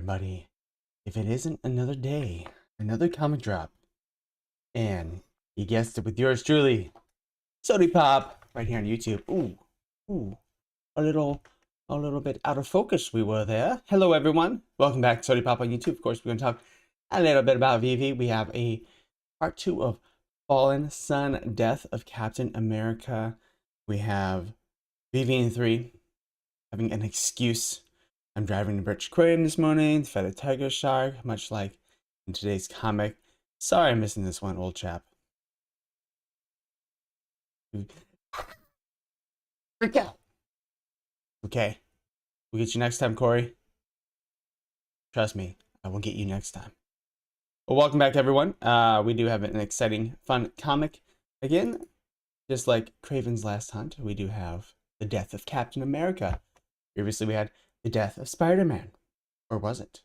everybody. If it isn't another day, another comic drop, and you guessed it with yours truly, Sodi Pop, right here on YouTube. Ooh, a little bit out of focus we were there. Hello everyone, welcome back to Sodi Pop on YouTube. Of course, we're gonna talk a little bit about VeVe. We have a part 2 of Fallen Sun, Death of Captain America. We have VeVe 3 having an excuse. I'm driving to Birch Aquarium this morning to fed a tiger shark, much like in today's comic. Sorry I'm missing this one, old chap. Freak out. Okay, we'll get you next time, Corey. Trust me, I will get you next time. Well, welcome back, everyone. We do have an exciting, fun comic again. Just like Kraven's Last Hunt, we do have the death of Captain America. Previously, we had the death of Spider-Man. Or was it?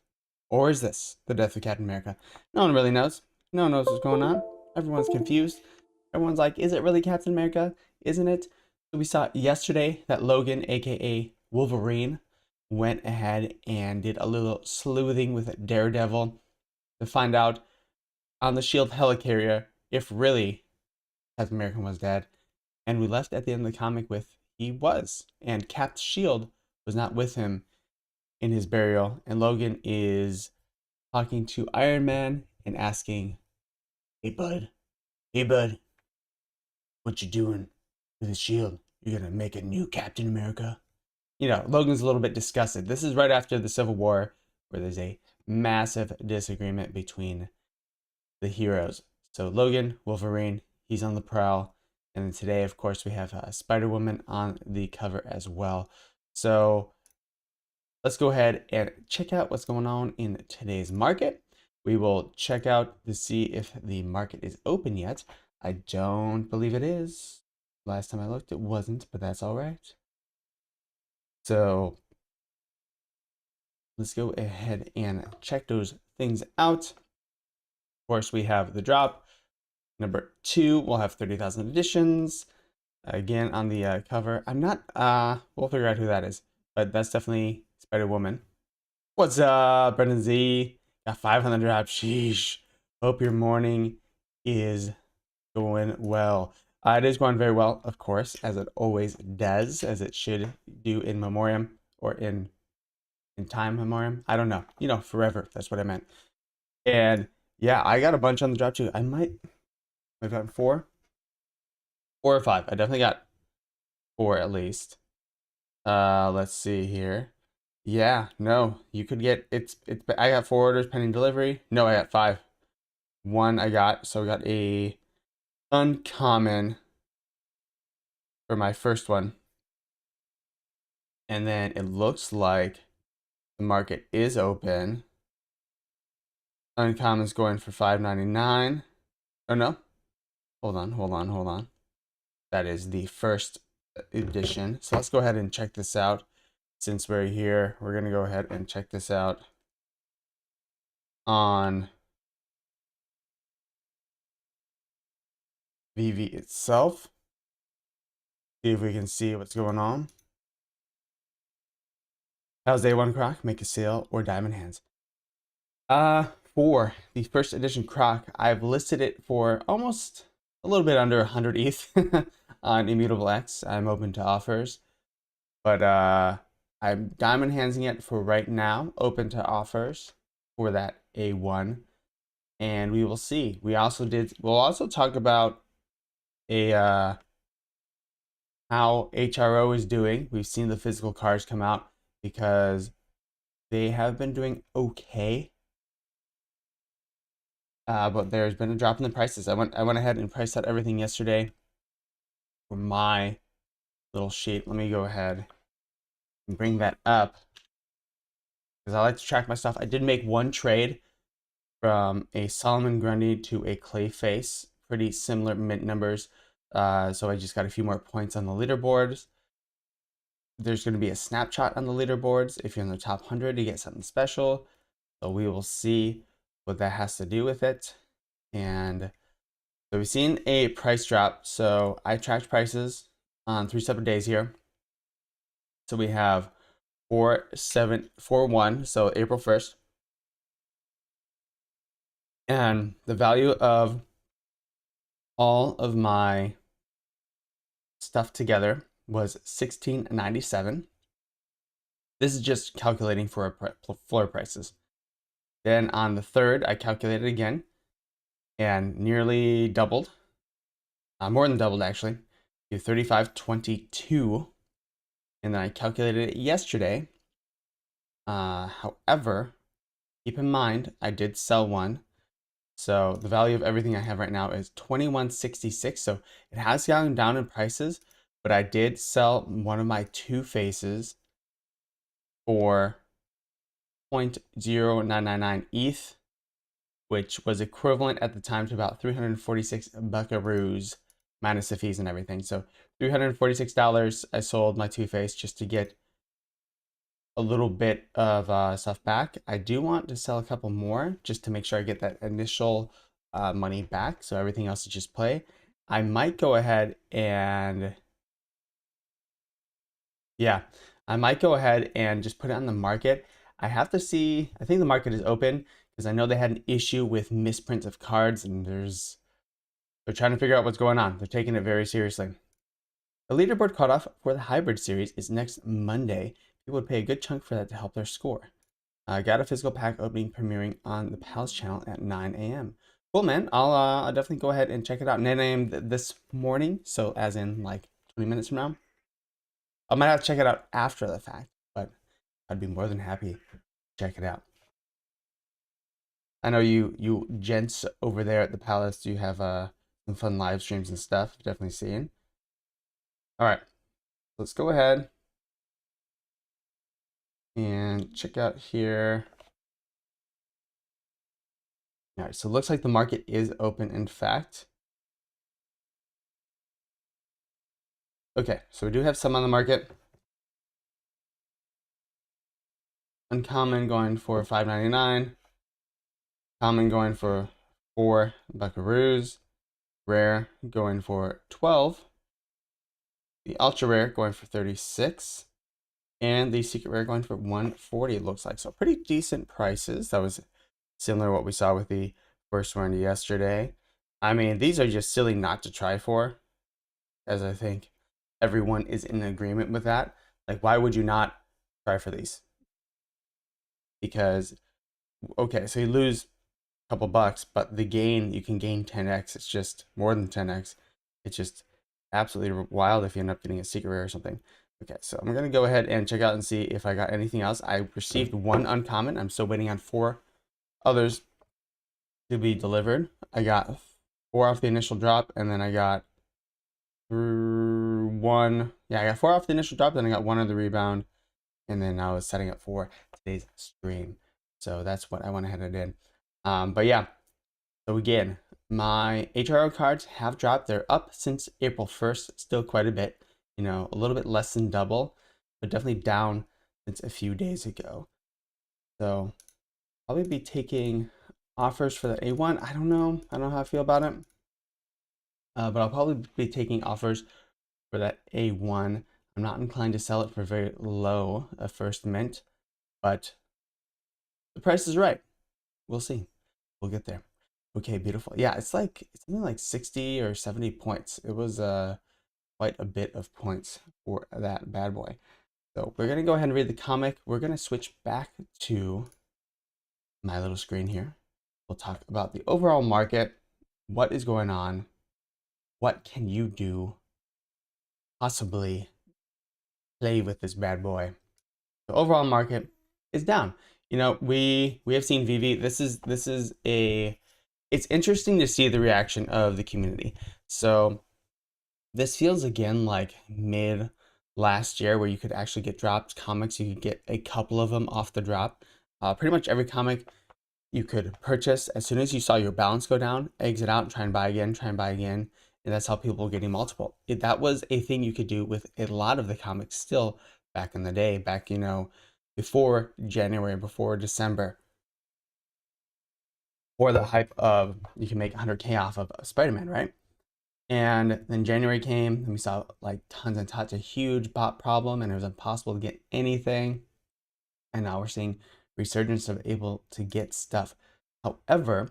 Or is this the death of Captain America? No one really knows. No one knows what's going on. Everyone's confused. Everyone's like, is it really Captain America? Isn't it? So we saw yesterday that Logan, aka Wolverine, went ahead and did a little sleuthing with Daredevil to find out on the SHIELD helicarrier if really Captain America was dead. And we left at the end of the comic with he was. And Cap's shield was not with him in his burial. And Logan is talking to Iron Man and asking, hey bud, what you doing with the shield? You're gonna make a new Captain America? You know, Logan's a little bit disgusted. This is right after the Civil War, where there's a massive disagreement between the heroes. So Logan, Wolverine, he's on the prowl. And then today, of course, we have Spider-Woman on the cover as well. So let's go ahead and check out what's going on in today's market. We will check out to see if the market is open yet. I don't believe it is. Last time I looked, it wasn't, but that's all right. So let's go ahead and check those things out. Of course, we have the drop. Number 2, we'll have 30,000 editions. Again, on the cover. I'm not, we'll figure out who that is, but that's definitely Spider-Woman. What's up, Brendan Z? Got 500 drop. Sheesh. Hope your morning is going well. It is going very well, of course, as it always does, as it should do in memoriam, or in time memoriam. I don't know. You know, forever. That's what I meant. And yeah, I got a bunch on the drop too. I've got 4 or 5. I definitely got 4 at least. Let's see here. Yeah, no, you could get I got 4 orders pending delivery. No, I got 5. 1 I got, so I got a uncommon for my first one. And then it looks like the market is open. Uncommon's going for $5.99. Oh no. Hold on. That is the first edition. So let's go ahead and check this out. Since we're here, we're going to go ahead and check this out on VeVe itself. See if we can see what's going on. How's day 1 Croc? Make a sale or diamond hands? For the first edition Croc, I've listed it for almost a little bit under 100 ETH on Immutable X. I'm open to offers, but I'm diamond handsing it for right now, open to offers for that A1, and we will see. We'll also talk about how HRO is doing. We've seen the physical cards come out because they have been doing okay. But there's been a drop in the prices. I went ahead and priced out everything yesterday for my little sheet. Let me go ahead and bring that up because I like to track my stuff. I did make 1 trade from a Solomon Grundy to a Clayface, pretty similar mint numbers. So I just got a few more points on the leaderboards. There's going to be a snapshot on the leaderboards. If you're in the top 100, you get something special. So we will see what that has to do with it. And so we've seen a price drop. So I tracked prices on 3 separate days here. So we have 4-7-4-1, so April 1st. And the value of all of my stuff together was $16.97. This is just calculating for floor prices. Then on the 3rd, I calculated again and nearly doubled, more than doubled actually, to $35.22. And then I calculated it yesterday. However, keep in mind, I did sell one. So the value of everything I have right now is $21.66. So it has gone down in prices, but I did sell one of my two faces for 0.0999 ETH, which was equivalent at the time to about 346 buckaroos minus the fees and everything. So $346 I sold my two face just to get a little bit of stuff back. I do want to sell a couple more just to make sure I get that initial money back. So everything else is just play. I might go ahead and I might go ahead and just put it on the market. I have to see, I think the market is open because I know they had an issue with misprints of cards and they're trying to figure out what's going on. They're taking it very seriously. The leaderboard cutoff for the hybrid series is next Monday. People would pay a good chunk for that to help their score. Got a physical pack opening premiering on the Pals channel at 9 a.m. Cool, man. I'll definitely go ahead and check it out. 9 a.m. this morning, so as in like 20 minutes from now. I might have to check it out after the fact, but I'd be more than happy to check it out. I know you gents over there at the Palace, you have some fun live streams and stuff. Definitely seeing. All right, let's go ahead and check out here. All right, so it looks like the market is open, in fact. Okay, so we do have some on the market. Uncommon going for $5.99. Common going for 4 buckaroos. Rare going for 12. The ultra rare going for 36. And the secret rare going for 140, it looks like. So pretty decent prices. That was similar to what we saw with the first one yesterday. I mean, these are just silly not to try for, as I think everyone is in agreement with that. Like, why would you not try for these? Because, okay, so you lose a couple bucks, but the gain, you can gain 10x. It's just more than 10x. It's just absolutely wild if you end up getting a secret rare or something. Okay, so I'm going to go ahead and check out and see if I got anything else. I received one uncommon. I'm still waiting on 4 others to be delivered. I got 4 off the initial drop, and then I got 1. Yeah, I got 4 off the initial drop, then I got 1 on the rebound, and then I was setting up for today's stream. So that's what I went ahead and did. But yeah, so again, my HRO cards have dropped. They're up since April 1st, still quite a bit. You know, a little bit less than double, but definitely down since a few days ago. So probably be taking offers for the A1. I don't know how I feel about it. But I'll probably be taking offers for that A1. I'm not inclined to sell it for very low a first mint, but the price is right. We'll see. We'll get there. Okay, beautiful. Yeah, it's something like 60 or 70 points. It was quite a bit of points for that bad boy. So we're gonna go ahead and read the comic. We're gonna switch back to my little screen here. We'll talk about the overall market, what is going on, what can you do, possibly play with this bad boy. The overall market is down. You know, we have seen VeVe. It's interesting to see the reaction of the community. So this feels again like mid last year where you could actually get dropped comics. You could get a couple of them off the drop. Pretty much every comic you could purchase as soon as you saw your balance go down, exit out and try and buy again, and that's how people were getting multiple. That was a thing you could do with a lot of the comics still back in the day, back, you know, before January, before December, or the hype of you can make 100K off of Spider-Man, right? And then January came and we saw like tons and tons, a huge bot problem, and it was impossible to get anything. And now we're seeing resurgence of able to get stuff. However,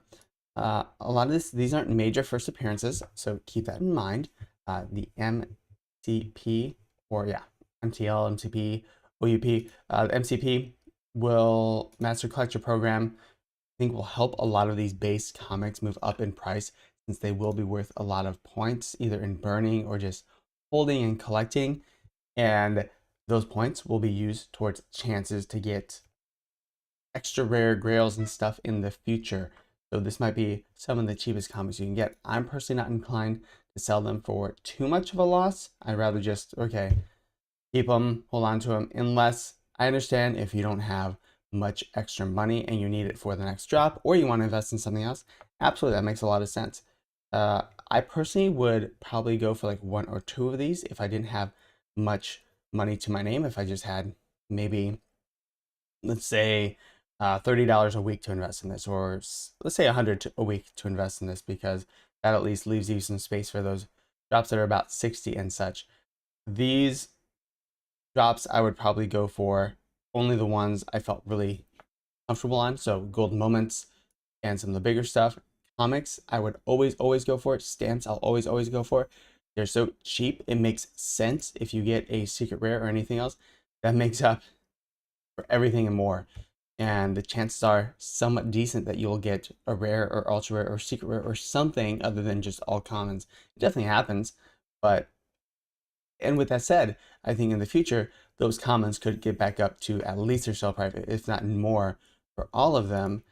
A lot of these aren't major first appearances, so keep that in mind. The MCP, or yeah, MTL, MCP, OUP, MCP will Master Collector Program. I think will help a lot of these base comics move up in price since they will be worth a lot of points, either in burning or just holding and collecting. And those points will be used towards chances to get extra rare grails and stuff in the future. So this might be some of the cheapest comics you can get. I'm personally not inclined to sell them for too much of a loss. I'd rather just, okay, keep them, hold on to them, unless I understand if you don't have much extra money and you need it for the next drop, or you want to invest in something else. Absolutely, that makes a lot of sense. I personally would probably go for like one or two of these if I didn't have much money to my name. If I just had maybe, let's say, $30 a week to invest in this, or let's say 100 a week to invest in this, because that at least leaves you some space for those drops that are about 60 and such. These drops, I would probably go for only the ones I felt really comfortable on. So golden moments and some of the bigger stuff. Comics, I would always go for it. Stamps, I'll always go for. They're so cheap, it makes sense. If you get a secret rare or anything else, that makes up for everything and more. And the chances are somewhat decent that you'll get a rare or ultra rare or secret rare or something other than just all commons. It definitely happens, but and with that said, I think in the future, those commons could get back up to at least their sell price, if not more, for all of them,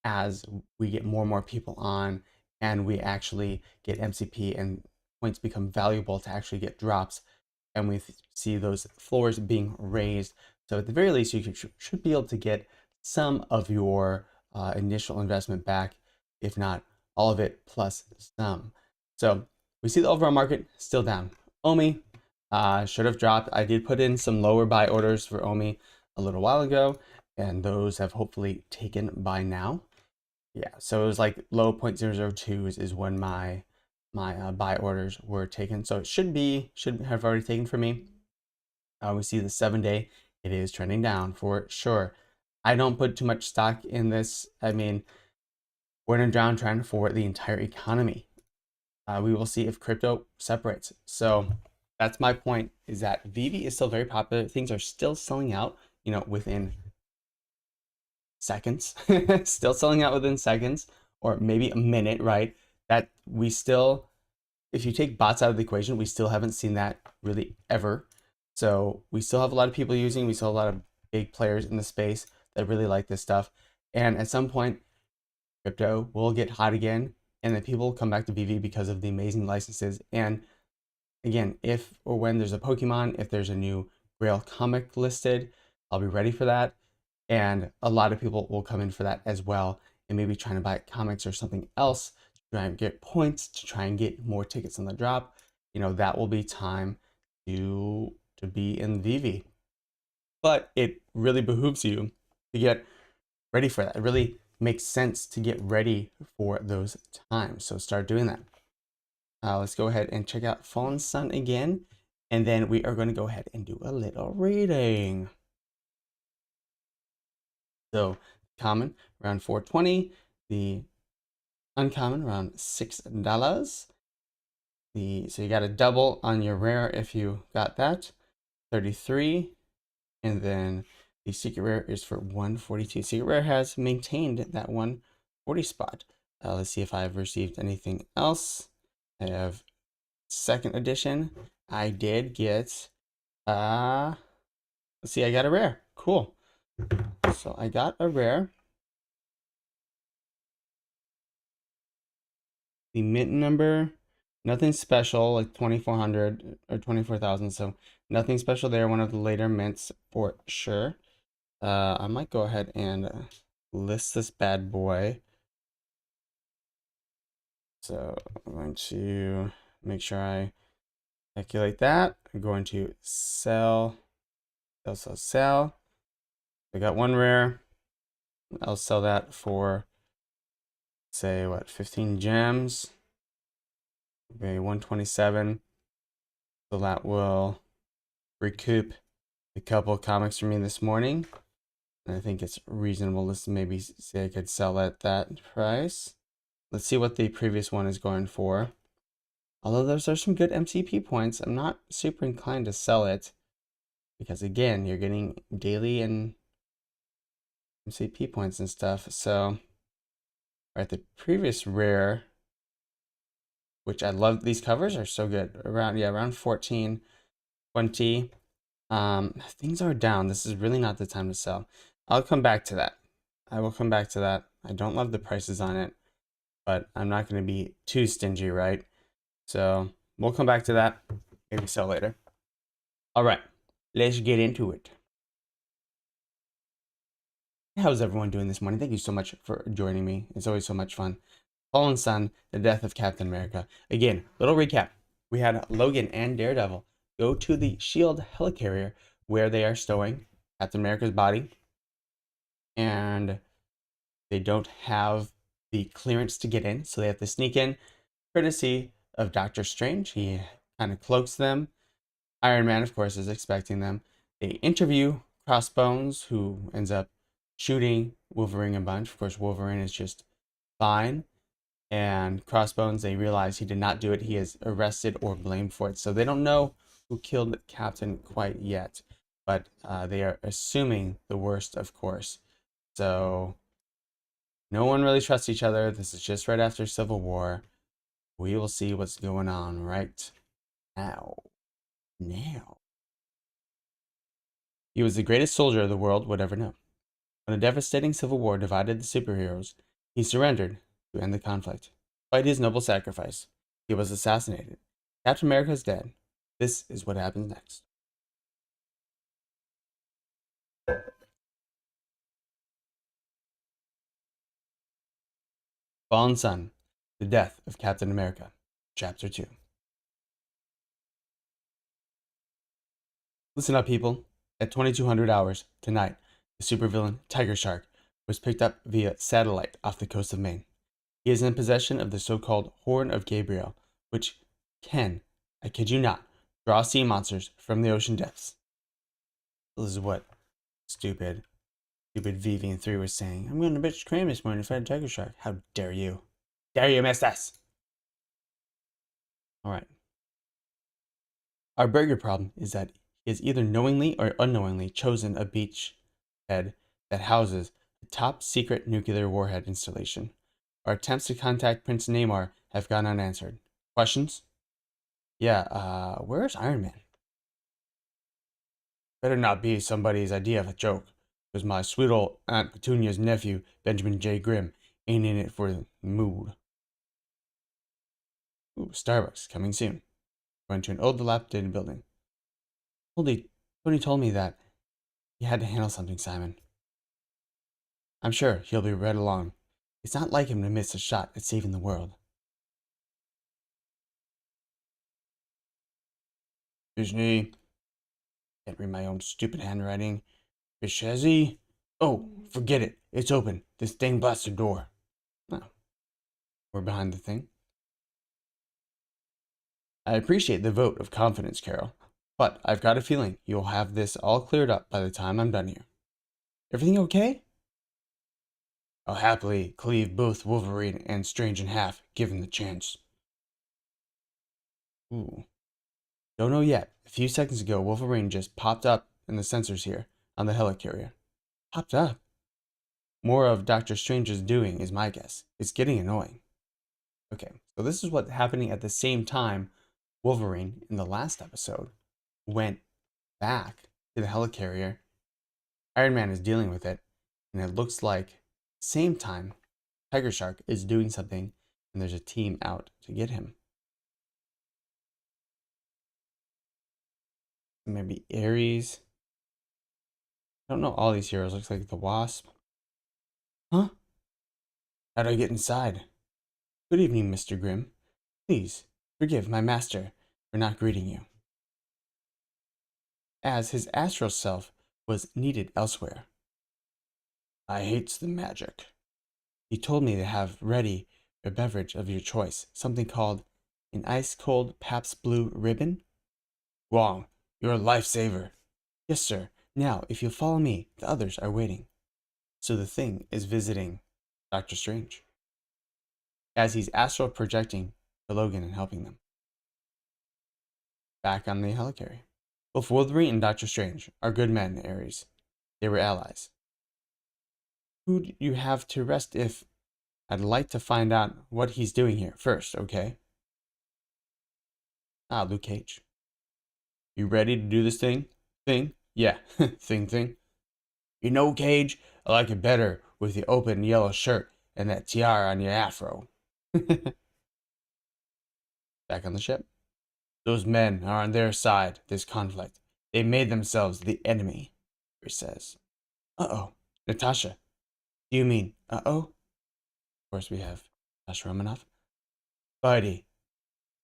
as we get more and more people on and we actually get MCP and points become valuable to actually get drops, and we see those floors being raised. So at the very least, you should be able to get some of your initial investment back, if not all of it plus some. So we see the overall market still down. OMI should have dropped. I did put in some lower buy orders for OMI a little while ago, and those have hopefully taken by now. Yeah, so it was like low 0.002 is when my buy orders were taken. So it should have already taken for me. We see the 7-day, it is trending down for sure. I don't put too much stock in this. I mean, we're in a downtrend for the entire economy. We will see if crypto separates. So that's my point, is that VeVe is still very popular. Things are still selling out, within seconds, still selling out within seconds, or maybe a minute, right? That we still, if you take bots out of the equation, we still haven't seen that really ever. So we still have a lot of people using, we still have a lot of big players in the space that really like this stuff. And at some point, crypto will get hot again, and then people will come back to VeVe because of the amazing licenses. And again, if or when there's a Pokemon, if there's a new Grail comic listed, I'll be ready for that. And a lot of people will come in for that as well, and maybe trying to buy comics or something else to try and get points, to try and get more tickets on the drop. That will be time to be in VeVe. But it really behooves you to get ready for that. It really makes sense to get ready for those times. So start doing that. Let's go ahead and check out Fallen Sun again. And then we are going to go ahead and do a little reading. So common around 420, the uncommon around $6. So you got a double on your rare if you got that, 33, and then the secret rare is for 142. Secret rare has maintained that 140 spot. Let's see if I've received anything else. I have second edition. I did get let's see, I got a rare. Cool. So I got a rare. The mint number, nothing special, like 2400 or 24,000. So nothing special there. One of the later mints for sure. I might go ahead and list this bad boy. So I'm going to make sure I calculate that. I'm going to sell. I got one rare. I'll sell that for, say, what, 15 gems. Okay, 127. So that will recoup a couple of comics for me this morning. And I think it's reasonable to maybe say I could sell at that price. Let's see what the previous one is going for. Although those are some good MCP points, I'm not super inclined to sell it because, again, you're getting daily and MCP points and stuff. So, right, the previous rare, which I love, these covers are so good. Around 14, 20. Things are down. This is really not the time to sell. I'll come back to that. I will come back to that. I don't love the prices on it, but I'm not going to be too stingy, right? So we'll come back to that. Maybe sell later. All right, let's get into it. How's everyone doing this morning? Thank you so much for joining me. It's always so much fun. Fallen Sun, the death of Captain America. Again, little recap. We had Logan and Daredevil go to the SHIELD helicarrier where they are stowing Captain America's body. And they don't have the clearance to get in, so they have to sneak in, courtesy of Doctor Strange. He kind of cloaks them. Iron Man, of course, is expecting them. They interview Crossbones, who ends up shooting Wolverine a bunch. Of course, Wolverine is just fine. And Crossbones, they realize he did not do it. He is arrested or blamed for it. So they don't know who killed Captain quite yet. But they are assuming the worst, of course. So no one really trusts each other. This is just right after Civil War. We will see what's going on right now. He was the greatest soldier the world would ever know. When a devastating civil war divided the superheroes, he surrendered to end the conflict. Despite his noble sacrifice, he was assassinated. Captain America is dead. This is what happens next. Fallen Sun, the death of Captain America, Chapter 2. Listen up, people. At 2200 hours tonight, the supervillain Tiger Shark was picked up via satellite off the coast of Maine. He is in possession of the so-called Horn of Gabriel, which can, I kid you not, draw sea monsters from the ocean depths. This is what stupid VeVe NFT was saying. I'm going to bitch cream this morning to fight a Tiger Shark. How dare you? Dare you miss us? Alright. Our bigger problem is that he has either knowingly or unknowingly chosen a beachhead that houses a top secret nuclear warhead installation. Our attempts to contact Prince Namor have gone unanswered. Questions? Yeah, where's Iron Man? Better not be somebody's idea of a joke, because my sweet old Aunt Petunia's nephew, Benjamin J. Grimm, ain't in it for the mood. Ooh, Starbucks, coming soon. Going to an old dilapidated building. Tony told me that he had to handle something, Simon. I'm sure he'll be right along. It's not like him to miss a shot at saving the world. Disney. Can't read my own stupid handwriting. Bichezi? Oh, forget it. It's open. This dang blasted door. Oh, we're behind the thing. I appreciate the vote of confidence, Carol, but I've got a feeling you'll have this all cleared up by the time I'm done here. Everything okay? I'll happily cleave both Wolverine and Strange in half, given the chance. Ooh. Don't know yet. A few seconds ago, Wolverine just popped up in the sensors here on the helicarrier. Popped up? More of Doctor Strange's doing is my guess. It's getting annoying. Okay, so this is what's happening at the same time Wolverine, in the last episode, went back to the helicarrier. Iron Man is dealing with it, and it looks like same time Tiger Shark is doing something, and there's a team out to get him. Maybe Ares. I don't know all these heroes. Looks like the Wasp. Huh? How'd I get inside? Good evening, Mr. Grimm. Please, forgive my master for not greeting you, as his astral self was needed elsewhere. I hates the magic. He told me to have ready a beverage of your choice, something called an ice-cold Pabst Blue Ribbon. Wrong. You're a lifesaver. Yes, sir. Now, if you'll follow me, the others are waiting. So the Thing is visiting Doctor Strange. as he's astral projecting to Logan and helping them. Back on the helicarrier. Both Wolverine and Doctor Strange are good men, Ares. They were allies. Who'd you have to arrest if... I'd like to find out what he's doing here first, okay? Luke Cage. You ready to do this thing? Thing? Yeah, thing. You know, Cage, I like it better with the open yellow shirt and that tiara on your afro. Back on the ship. Those men are on their side, this conflict. They made themselves the enemy, he says. Uh-oh. Natasha. Do you mean, uh-oh? Of course we have Natasha Romanoff. Buddy,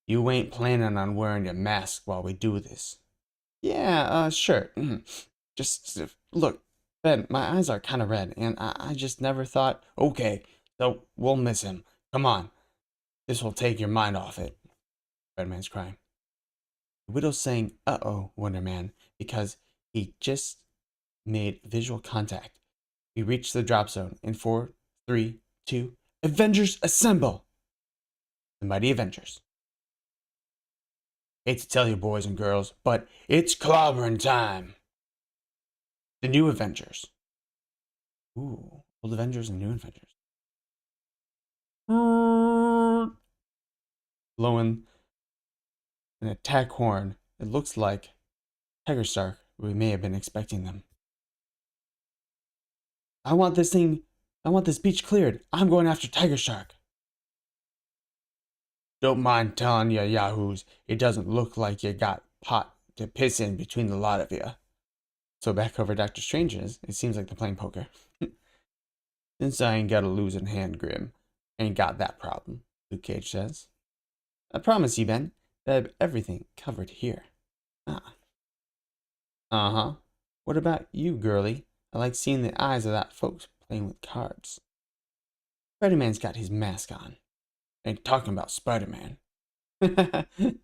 you ain't planning on wearing your mask while we do this. Yeah, sure. Just, look, Ben, my eyes are kind of red, and I just never thought, okay, so we'll miss him. Come on. This will take your mind off it. Spider-Man's crying. The Widow's saying, uh-oh, Wonder Man, because he just made visual contact. We reached the drop zone in 4, 3, 2, Avengers assemble! The mighty Avengers. Hate to tell you, boys and girls, but it's clobbering time. The new Avengers. Ooh, old Avengers and new Avengers. Blowing an attack horn. It looks like Tiger Shark. We may have been expecting them. I want this beach cleared. I'm going after Tiger Shark. Don't mind telling ya yahoos, it doesn't look like you got pot to piss in between the lot of you. So back over Doctor Strange's, it seems like they're playing poker. Since I ain't got a losing hand, Grim, ain't got that problem, Luke Cage says. I promise you, Ben, that I have everything covered here. Uh-huh. What about you, girlie? I like seeing the eyes of that folks playing with cards. Spider-Man's got his mask on. Ain't talking about Spider-Man.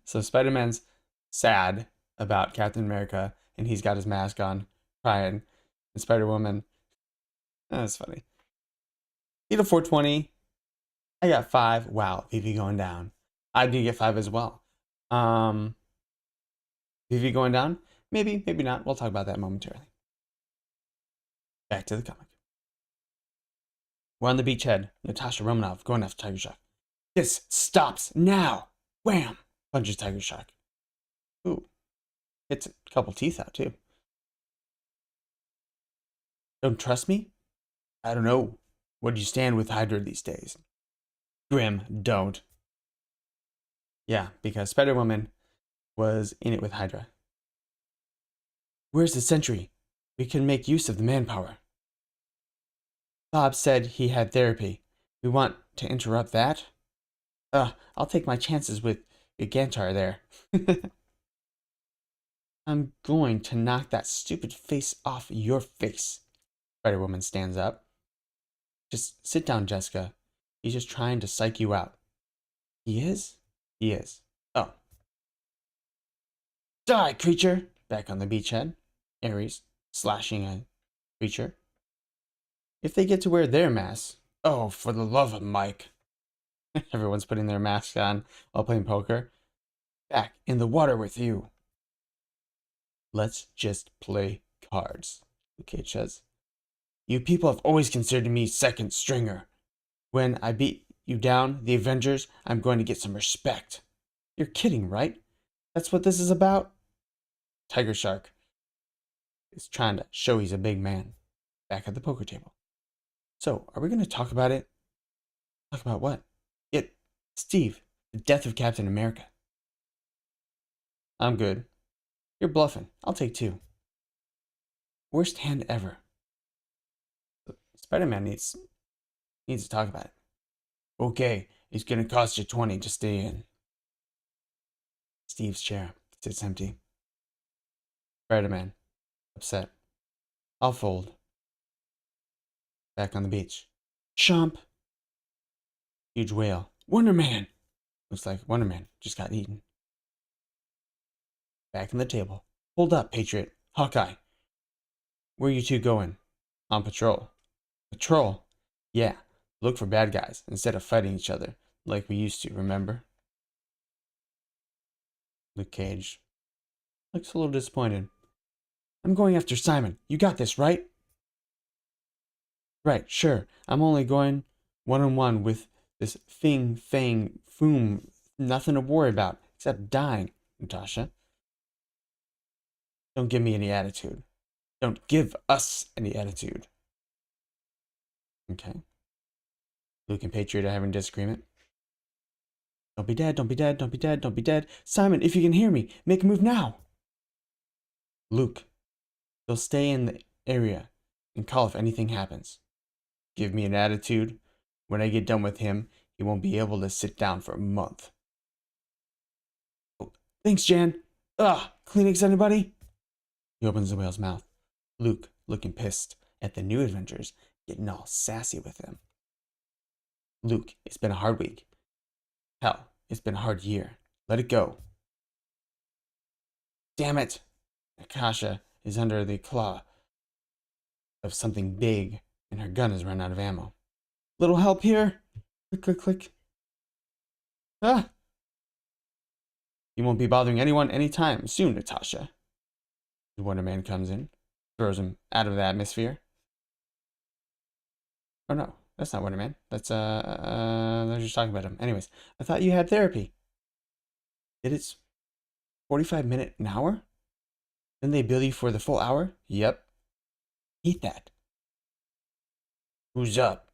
So Spider-Man's sad about Captain America, and he's got his mask on, crying. And Spider-Woman, that's funny. Beetle 420, I got 5. Wow, VeVe going down. I do get 5 as well. VeVe going down? Maybe, maybe not. We'll talk about that momentarily. Back to the comic. We're on the beachhead. Natasha Romanoff going after Tiger Shark. This stops now. Wham! Punches Tiger Shark. Ooh. Hits a couple teeth out, too. Don't trust me? I don't know. Where do you stand with Hydra these days? Grim, don't. Yeah, because Spider-Woman was in it with Hydra. Where's the Sentry? We can make use of the manpower. Bob said he had therapy. We want to interrupt that? I'll take my chances with Gigantar there. I'm going to knock that stupid face off your face. Spider-Woman stands up. Just sit down, Jessica. He's just trying to psych you out. He is? He is. Oh. Die, creature! Back on the beachhead. Ares slashing a creature. If they get to wear their masks. Oh, for the love of Mike. Everyone's putting their masks on while playing poker. Back in the water with you. Let's just play cards, Cage says. You people have always considered me second stringer. When I beat you down, the Avengers, I'm going to get some respect. You're kidding, right? That's what this is about? Tiger Shark is trying to show he's a big man. Back at the poker table. So, are we going to talk about it? Talk about what? Steve, the death of Captain America. I'm good. You're bluffing. I'll take 2. Worst hand ever. Spider-Man needs to talk about it. Okay, it's gonna cost you 20 to stay in. Steve's chair sits empty. Spider-Man, upset. I'll fold. Back on the beach. Chomp. Huge whale. Wonder Man! Looks like Wonder Man just got eaten. Back on the table. Hold up, Patriot. Hawkeye. Where you two going? On patrol. Patrol? Yeah. Look for bad guys instead of fighting each other. like we used to, remember? Luke Cage looks a little disappointed. I'm going after Simon. You got this, right? Right, sure. I'm only going one-on-one with this Fang, Foom. Nothing to worry about, except dying, Natasha. Don't give me any attitude. Don't give us any attitude. Okay. Luke and Patriot are having a disagreement. Don't be dead, don't be dead, don't be dead, don't be dead. Simon, if you can hear me, make a move now. Luke, he'll stay in the area and call if anything happens. Give me an attitude. When I get done with him, he won't be able to sit down for a month. Oh, thanks, Jan. Kleenex, anybody? He opens the whale's mouth. Luke, looking pissed at the new adventures, getting all sassy with him. Luke, it's been a hard week. Hell, it's been a hard year. Let it go. Damn it! Natasha is under the claw of something big, and her gun has run out of ammo. Little help here? Click, click, click. Ah! You won't be bothering anyone anytime soon, Natasha. The Wonder Man comes in, throws him out of the atmosphere. Oh no, that's not Wonder Man. They're just talking about him. Anyways, I thought you had therapy. It's 45 minutes an hour? Then they bill you for the full hour? Yep. Hate that. Who's up?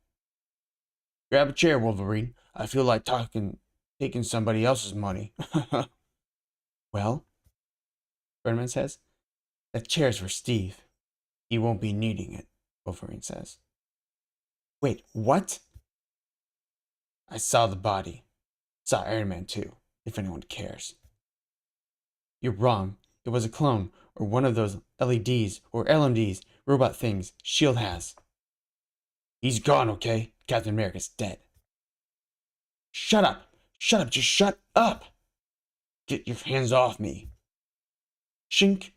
Grab a chair, Wolverine. I feel like taking somebody else's money. Well, Spider-Man says, that chair's for Steve. He won't be needing it, Wolverine says. Wait, what? I saw the body. Saw Iron Man too, if anyone cares. You're wrong. It was a clone, or one of those LEDs, or LMDs, robot things S.H.I.E.L.D. has. He's gone, okay? Captain America's dead. Shut up! Shut up! Just shut up! Get your hands off me. Shink!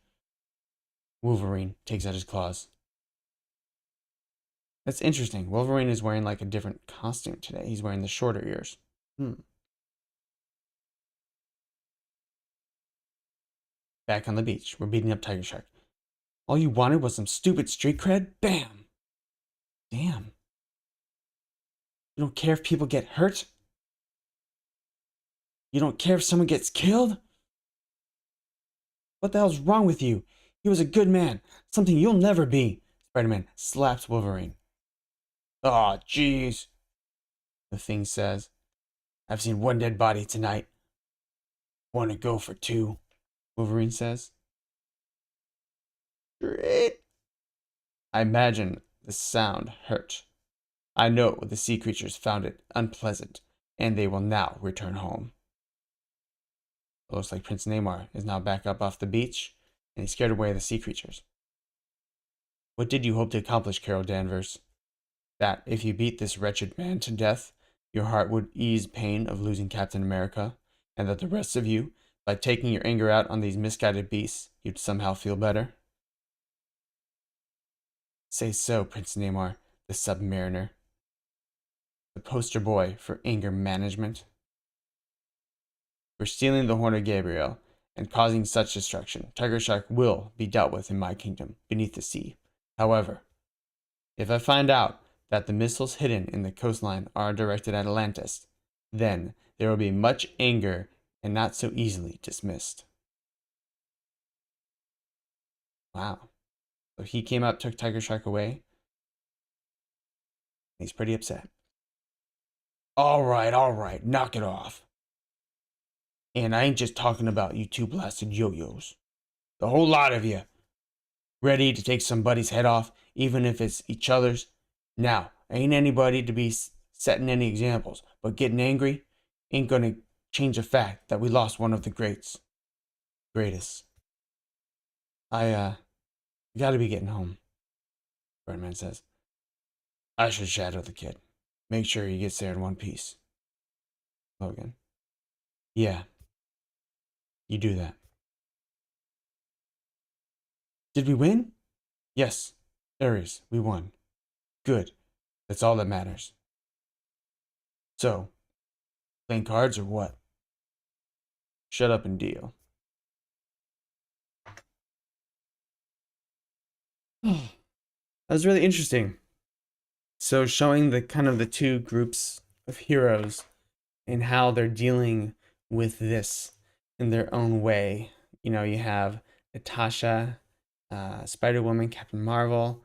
Wolverine takes out his claws. That's interesting. Wolverine is wearing like a different costume today. He's wearing the shorter ears. Back on the beach, we're beating up Tiger Shark. All you wanted was some stupid street cred? Bam! Damn. You don't care if people get hurt? You don't care if someone gets killed? What the hell's wrong with you? He was a good man. Something you'll never be. Spider-Man slaps Wolverine. Aw, jeez. The Thing says, I've seen one dead body tonight. Want to go for two? Wolverine says. Great. I imagine the sound hurt. I know the sea creatures found it unpleasant, and they will now return home. It looks like Prince Namor is now back up off the beach, and he scared away the sea creatures. What did you hope to accomplish, Carol Danvers? That if you beat this wretched man to death, your heart would ease pain of losing Captain America, and that the rest of you, by taking your anger out on these misguided beasts, you'd somehow feel better? Say so, Prince Namor, the Submariner. The poster boy for anger management. For stealing the Horn of Gabriel and causing such destruction, Tiger Shark will be dealt with in my kingdom, beneath the sea. However, if I find out that the missiles hidden in the coastline are directed at Atlantis, then there will be much anger and not so easily dismissed. Wow. So he came up, took Tiger Shark away. He's pretty upset. All right, knock it off. And I ain't just talking about you two blasted yo-yos. The whole lot of you. Ready to take somebody's head off, even if it's each other's. Now, ain't anybody to be setting any examples, but getting angry ain't gonna change the fact that we lost one of the greatest. I gotta be getting home, Birdman says. I should shadow the kid. Make sure he gets there in one piece. Logan. Yeah. You do that. Did we win? Yes. Ares, we won. Good. That's all that matters. So, Playing cards or what? Shut up and deal. That was really interesting. So showing the kind of the two groups of heroes and how they're dealing with this in their own way. You know, you have Natasha, Spider-Woman, Captain Marvel,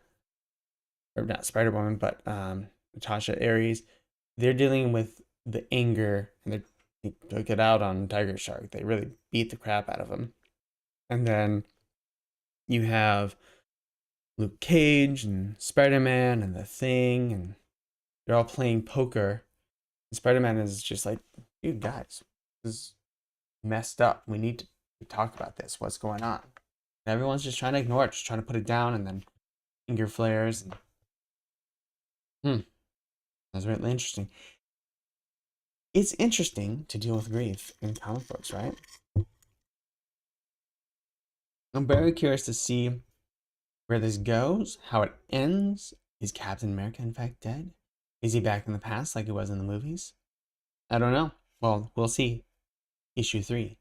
or not Spider-Woman, but Natasha, Ares. They're dealing with the anger and they took it out on Tiger Shark. They really beat the crap out of him. And then you have Luke Cage and Spider-Man and the Thing, and they're all playing poker. And Spider-Man is just like, dude, guys, this is messed up. We need to talk about this. What's going on? And everyone's just trying to ignore it, just trying to put it down, and then finger flares. That's really interesting. It's interesting to deal with grief in comic books, right? I'm very curious to see where this goes, how it ends. Is Captain America in fact dead? Is he back in the past like he was in the movies? I don't know. Well, we'll see. Issue 3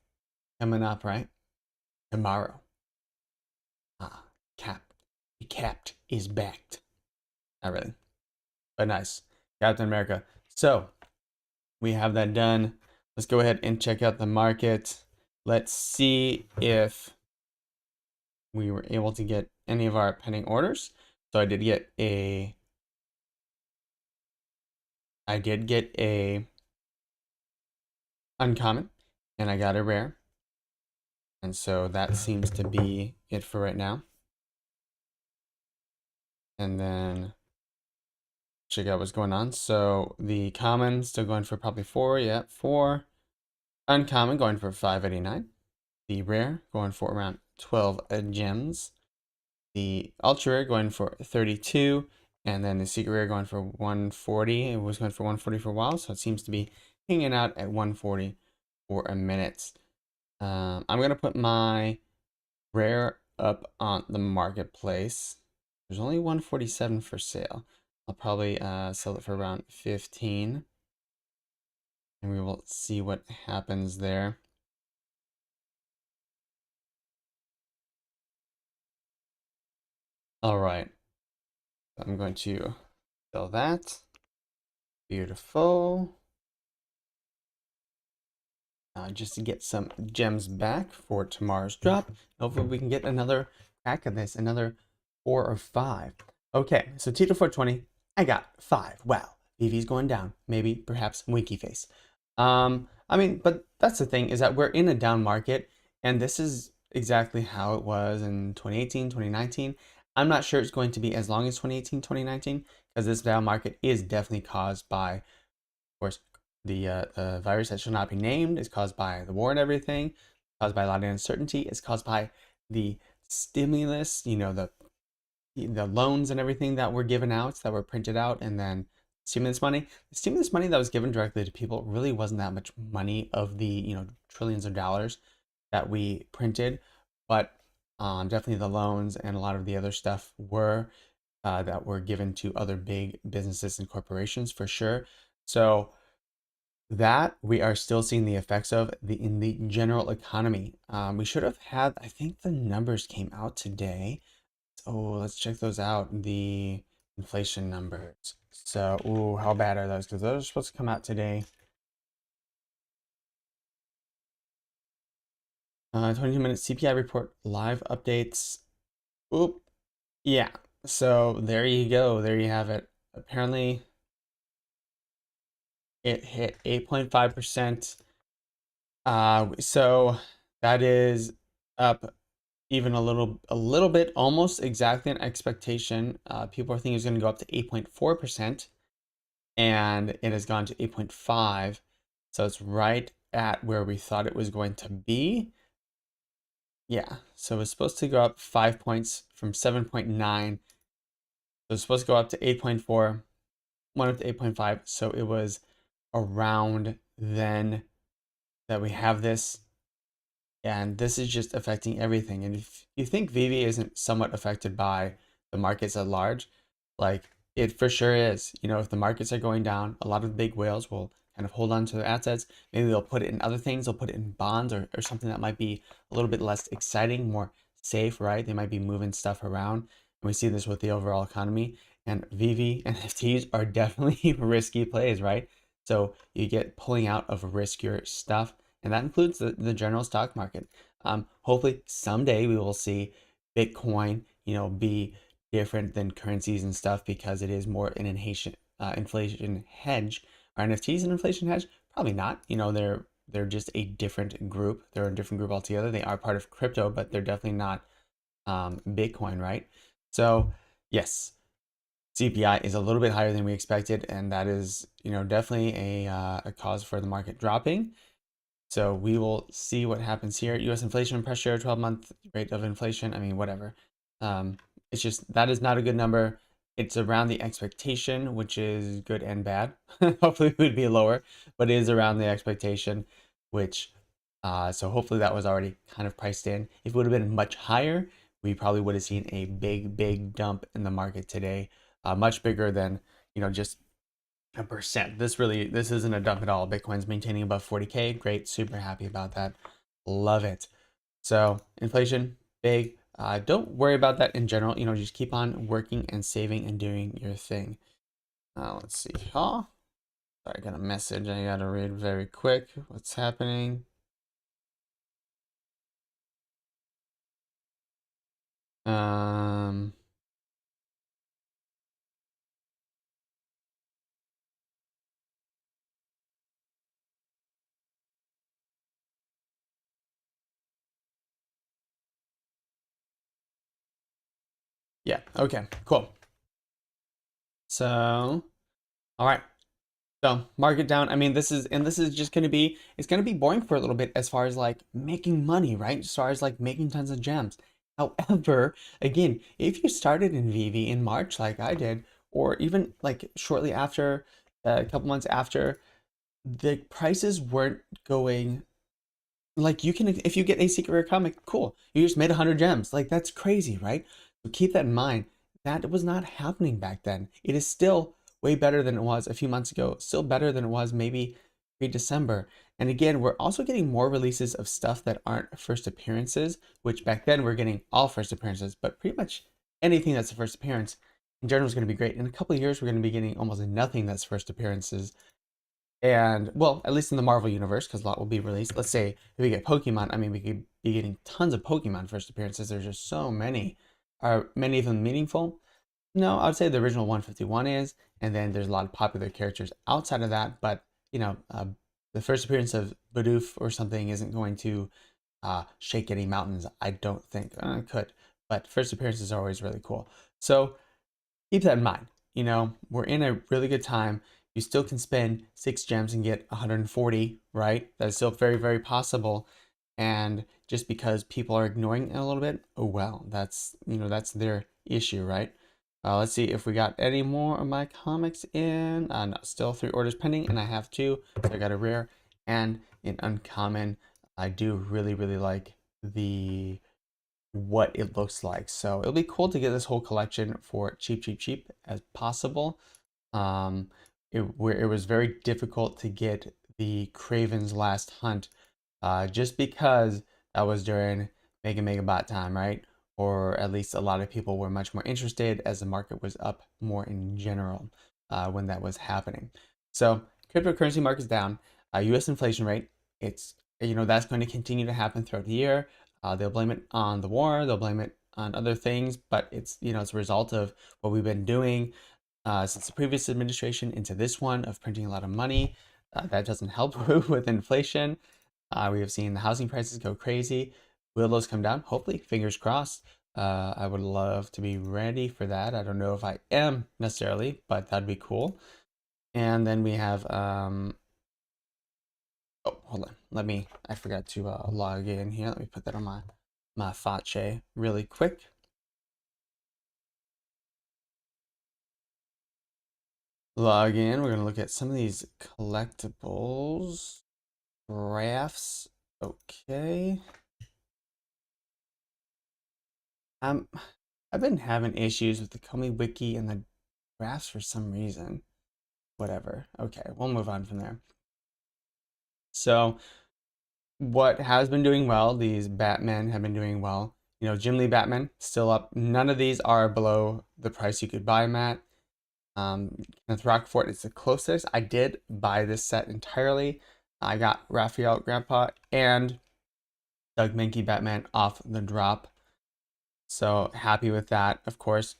coming up, right? Tomorrow. Capped is backed. Not really, but nice. Captain America. So we have that done. Let's go ahead and check out the market. Let's see if we were able to get any of our pending orders. So I did get a uncommon and I got a rare. And so that seems to be it for right now. And then check out what's going on. So the common still going for probably 4. Yeah, 4. Uncommon going for 589. The rare going for around 12 gems. The ultra rare going for 32. And then the secret rare going for 140. It was going for 140 for a while, so it seems to be hanging out at 140 for a minute. I'm going to put my rare up on the marketplace. There's only 147 for sale. I'll probably sell it for around 15. And we will see what happens there. All right. I'm going to sell that. Beautiful. Just to get some gems back for tomorrow's drop. Hopefully we can get another crack of this, another 4 or 5. Okay, so Tito 420, I got 5. Wow, VeVe's going down. Maybe, perhaps, winky face. I mean, but that's the thing, is that we're in a down market, and this is exactly how it was in 2018, 2019. I'm not sure it's going to be as long as 2018, 2019, because this down market is definitely caused by, of course, the virus that shall not be named, is caused by the war and everything, caused by a lot of uncertainty, it's caused by the stimulus, you know, the loans and everything that were given out, that were printed out, and then stimulus money. The stimulus money that was given directly to people really wasn't that much money of the, you know, trillions of dollars that we printed, but definitely the loans and a lot of the other stuff were that were given to other big businesses and corporations for sure. So that we are still seeing the effects of in the general economy. We should have had, I think the numbers came out today. Oh, let's check those out. The inflation numbers. So, ooh, how bad are those? Because those are supposed to come out today. 22-minute CPI report live updates. Oop. Yeah. So there you go. There you have it. Apparently, it hit 8.5%. So that is up even a little bit, almost exactly an expectation. People are thinking it's going to go up to 8.4%, and it has gone to 8.5. So it's right at where we thought it was going to be. Yeah, so it's supposed to go up 5 points from 7.9. So it's supposed to go up to 8.4, went up to 8.5. So it was around then that we have this. And this is just affecting everything. And if you think VeVe isn't somewhat affected by the markets at large, like it for sure is. You know, if the markets are going down, a lot of the big whales will kind of hold on to their assets. Maybe they'll put it in other things. They'll put it in bonds or something that might be a little bit less exciting, more safe, right? They might be moving stuff around. And we see this with the overall economy. And VeVe NFTs are definitely risky plays, right? So you get pulling out of riskier stuff, and that includes the general stock market. Hopefully someday we will see Bitcoin, be different than currencies and stuff because it is more an inflation hedge. Are NFTs an inflation hedge? Probably not. They're just a different group. They're a different group altogether. They are part of crypto, but they're definitely not Bitcoin, right? So yes, CPI is a little bit higher than we expected, and that is, definitely a cause for the market dropping. So we will see what happens here. U.S. inflation pressure, 12-month rate of inflation. I mean, whatever. It's just that is not a good number. It's around the expectation, which is good and bad. Hopefully it would be lower, but it is around the expectation, which so hopefully that was already kind of priced in. If it would have been much higher, we probably would have seen a big dump in the market today, much bigger than just a percent. This isn't a dump at all. Bitcoin's maintaining above 40K. Great, super happy about that. Love it. So inflation, big. Don't worry about that in general. Just keep on working and saving and doing your thing. Let's see. Sorry, I got a message I gotta read very quick. What's happening? Um, yeah, okay, cool. So, all right. So market down. I mean, this is just it's gonna be boring for a little bit as far as like making money, right? As far as like making tons of gems. However, again, if you started in VeVe in March like I did, or even like shortly after, a couple months after, the prices weren't going like you can if you get a secret rare comic, cool. You just made 100 gems. Like that's crazy, right? So keep that in mind. That was not happening back then. It is still way better than it was a few months ago. Still better than it was maybe pre-December. And again, we're also getting more releases of stuff that aren't first appearances, which back then we're getting all first appearances, but pretty much anything that's a first appearance in general is going to be great. In a couple of years, we're going to be getting almost nothing that's first appearances. And well, at least in the Marvel universe, because a lot will be released. Let's say if we get Pokemon, I mean, we could be getting tons of Pokemon first appearances. There's just so many. Are many of them meaningful? No, I would say the original 151 is, and then there's a lot of popular characters outside of that. But the first appearance of Bidoof or something isn't going to shake any mountains. I don't think. It could, but first appearances are always really cool. So keep that in mind. We're in a really good time. You still can spend 6 gems and get 140, right? That's still very, very possible. And just because people are ignoring it a little bit, oh well, that's their issue, right? Let's see if we got any more of my comics in. No, still 3 orders pending, and I have 2. So I got a rare and an uncommon. I do really, really like the what it looks like. So it'll be cool to get this whole collection for cheap as possible. It was very difficult to get the Craven's Last Hunt, just because that was during Mega Bot time, right? Or at least a lot of people were much more interested as the market was up more in general when that was happening. So cryptocurrency market's down. U.S. inflation rate, it's that's going to continue to happen throughout the year. They'll blame it on the war. They'll blame it on other things, but it's a result of what we've been doing since the previous administration into this one of printing a lot of money. That doesn't help with inflation. We have seen the housing prices go crazy. Will those come down? Hopefully, fingers crossed. I would love to be ready for that. I don't know if I am necessarily, but that'd be cool. And then we have oh, hold on. I forgot to log in here. Let me put that on my Fache really quick. Log in. We're gonna look at some of these collectibles. Graphs. Okay. I've been having issues with the Komi wiki and the graphs for some reason. Whatever. Okay, we'll move on from there. So what has been doing well, these Batman have been doing well. You know, Jim Lee Batman still up. None of these are below the price you could buy them at. Kenneth Rockford is the closest. I did buy this set entirely. I got Raphael Grandpa and Doug Mankey Batman off the drop. So happy with that, of course.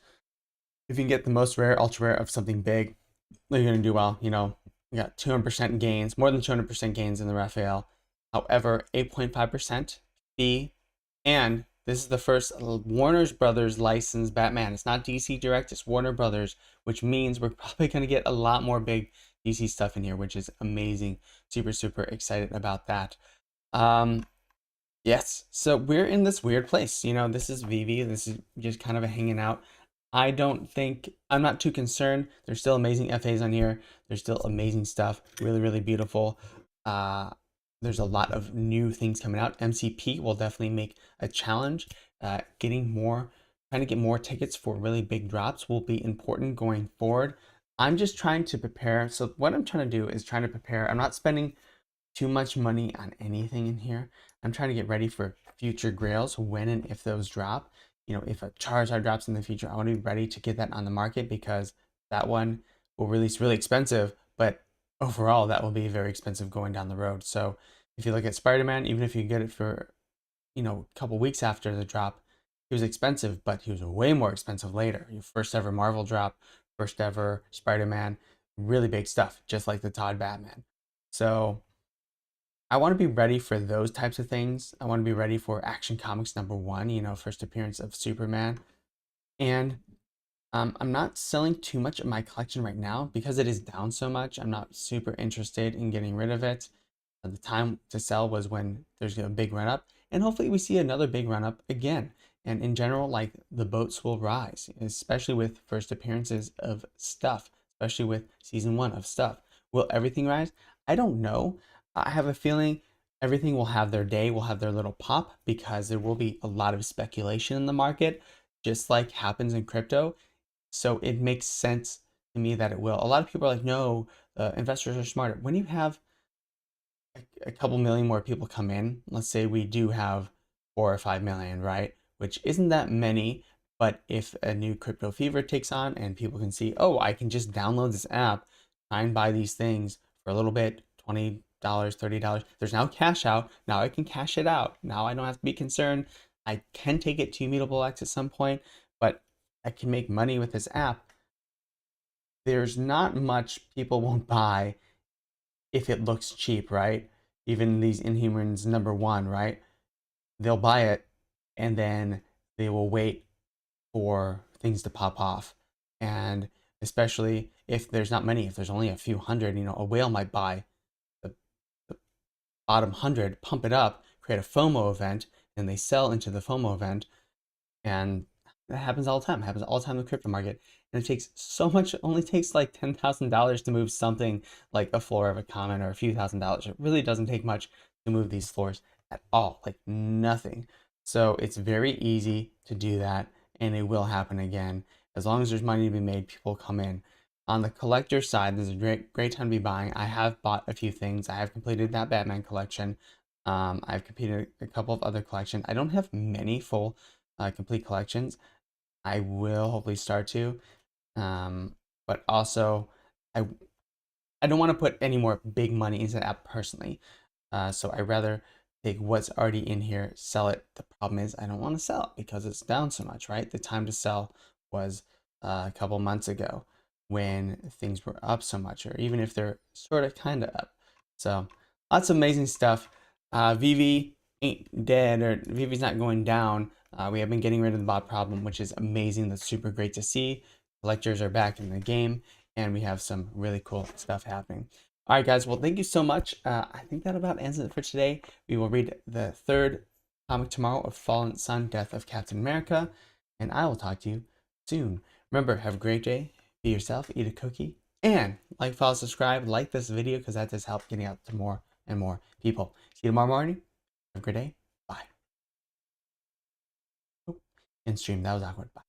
If you can get the most rare, ultra rare of something big, you're going to do well. You know, you got 200% gains, more than 200% gains in the Raphael. However, 8.5% fee, and this is the first Warner Brothers licensed Batman. It's not DC Direct, it's Warner Brothers, which means we're probably going to get a lot more big DC stuff in here, which is amazing. Super, super excited about that. Yes, so we're in this weird place. You know, this is VeVe. This is just kind of a hanging out. I'm not too concerned. There's still amazing FAs on here. There's still amazing stuff. Really, really beautiful. There's a lot of new things coming out. MCP will definitely make a challenge. Trying to get more tickets for really big drops will be important going forward. I'm just trying to prepare. So what I'm trying to do is trying to prepare. I'm not spending too much money on anything in here. I'm trying to get ready for future grails when and if those drop. You know, if a Charizard drops in the future, I want to be ready to get that on the market because that one will release really expensive, but overall that will be very expensive going down the road. So if you look at Spider-Man, even if you get it for, you know, a couple weeks after the drop, he was expensive, but he was way more expensive later. Your first ever Marvel drop, first ever Spider-Man, really big stuff, just like the Todd Batman. So I want to be ready for those types of things. I want to be ready for Action Comics #1, you know, first appearance of Superman. And I'm not selling too much of my collection right now because it is down so much. I'm not super interested in getting rid of it. The time to sell was when there's a big run up, and hopefully we see another big run up again. And in general, like the boats will rise, especially with first appearances of stuff, especially with season 1 of stuff. Will everything rise? I don't know. I have a feeling everything will have their day, will have their little pop because there will be a lot of speculation in the market, just like happens in crypto. So it makes sense to me that it will. A lot of people are like, no, investors are smarter. When you have a couple million more people come in, let's say we do have 4 or 5 million, right? Which isn't that many, but if a new crypto fever takes on and people can see, oh, I can just download this app, try and buy these things for a little bit, $20, $30. There's now cash out. Now I can cash it out. Now I don't have to be concerned. I can take it to Mutable X at some point, but I can make money with this app. There's not much people won't buy if it looks cheap, right? Even these Inhumans #1, right? They'll buy it and then they will wait for things to pop off. And especially if there's not many, if there's only a few hundred, you know, a whale might buy the bottom 100, pump it up, create a FOMO event, and they sell into the FOMO event. And that happens all the time. It happens all the time in the crypto market. And it takes so much, it only takes like $10,000 to move something like a floor of a common or a few $1,000s. It really doesn't take much to move these floors at all, like nothing. So it's very easy to do that, and it will happen again. As long as there's money to be made, people come in. On the collector side, this is a great time to be buying. I have bought a few things. I have completed that Batman collection. I've completed a couple of other collections. I don't have many full complete collections. I will hopefully start to, but also I I don't want to put any more big money into the app personally. So I rather take what's already in here, sell it. The problem is I don't want to sell it because it's down so much, right? The time to sell was a couple months ago when things were up so much, or even if they're sort of kind of up. So lots of amazing stuff. VeVe ain't dead, or VeVe's not going down. We have been getting rid of the bot problem, which is amazing. That's super great to see. Collectors are back in the game, and we have some really cool stuff happening. All right, guys. Well, thank you so much. I think that about ends it for today. We will read the third comic tomorrow of Fallen Sun, Death of Captain America, and I will talk to you soon. Remember, have a great day. Be yourself, eat a cookie, and like, follow, subscribe, like this video because that does help getting out to more and more people. See you tomorrow morning. Have a great day. Bye. Oh, end stream. That was awkward. Bye.